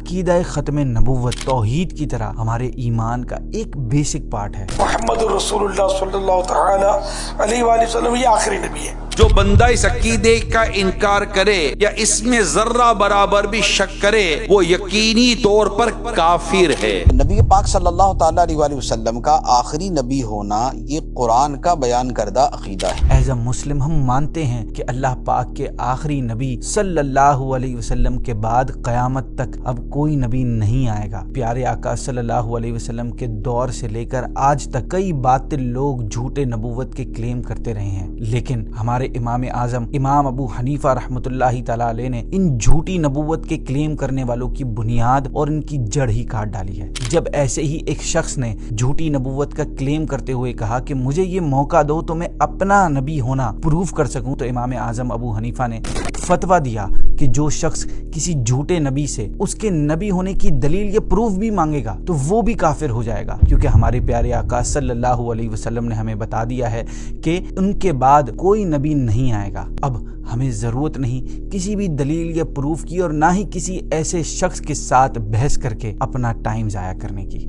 عقیدہ ختم نبوت توحید کی طرح ہمارے ایمان کا ایک بیسک پارٹ ہے۔ محمد رسول اللہ صلی اللہ تعالی علیہ وآلہ وسلم یہ آخری نبی ہے۔ جو بندہ اس عقیدے کا انکار کرے یا اس میں ذرہ برابر بھی شک کرے وہ یقینی طور پر کافر ہے۔ نبی پاک صلی اللہ تعالی علیہ وآلہ وسلم کا آخری نبی ہونا یہ قرآن کا بیان کردہ عقیدہ ہے۔ ایز اے مسلم ہم مانتے ہیں کہ اللہ پاک کے آخری نبی صلی اللہ علیہ وسلم کے بعد قیامت تک اب کوئی نبی نہیں آئے گا۔ پیارے آقا صلی اللہ علیہ وسلم کے دور سے لے کر آج تک کئی باطل لوگ جھوٹے نبوت کے کلیم کرتے رہے ہیں، لیکن ہمارے امام اعظم امام ابو حنیفہ رحمۃ اللہ تعالی علیہ نے ان جھوٹی نبوت کے کلیم کرنے والوں کی بنیاد اور ان کی جڑ ہی کاٹ ڈالی ہے۔ جب ایسے ہی ایک شخص نے جھوٹی نبوت کا کلیم کرتے ہوئے کہا کہ مجھے یہ موقع دو تو میں اپنا نبی ہونا پروف کر سکوں، تو امام اعظم ابو حنیفہ نے فتویٰ دیا کہ جو شخص کسی جھوٹے نبی سے اس کے نبی ہونے کی دلیل یا پروف بھی مانگے گا تو وہ بھی کافر ہو جائے گا، کیونکہ ہمارے پیارے آقا صلی اللہ علیہ وسلم نے ہمیں بتا دیا ہے کہ ان کے بعد کوئی نبی نہیں آئے گا۔ اب ہمیں ضرورت نہیں کسی بھی دلیل یا پروف کی، اور نہ ہی کسی ایسے شخص کے ساتھ بحث کر کے اپنا ٹائم ضائع کرنے کی۔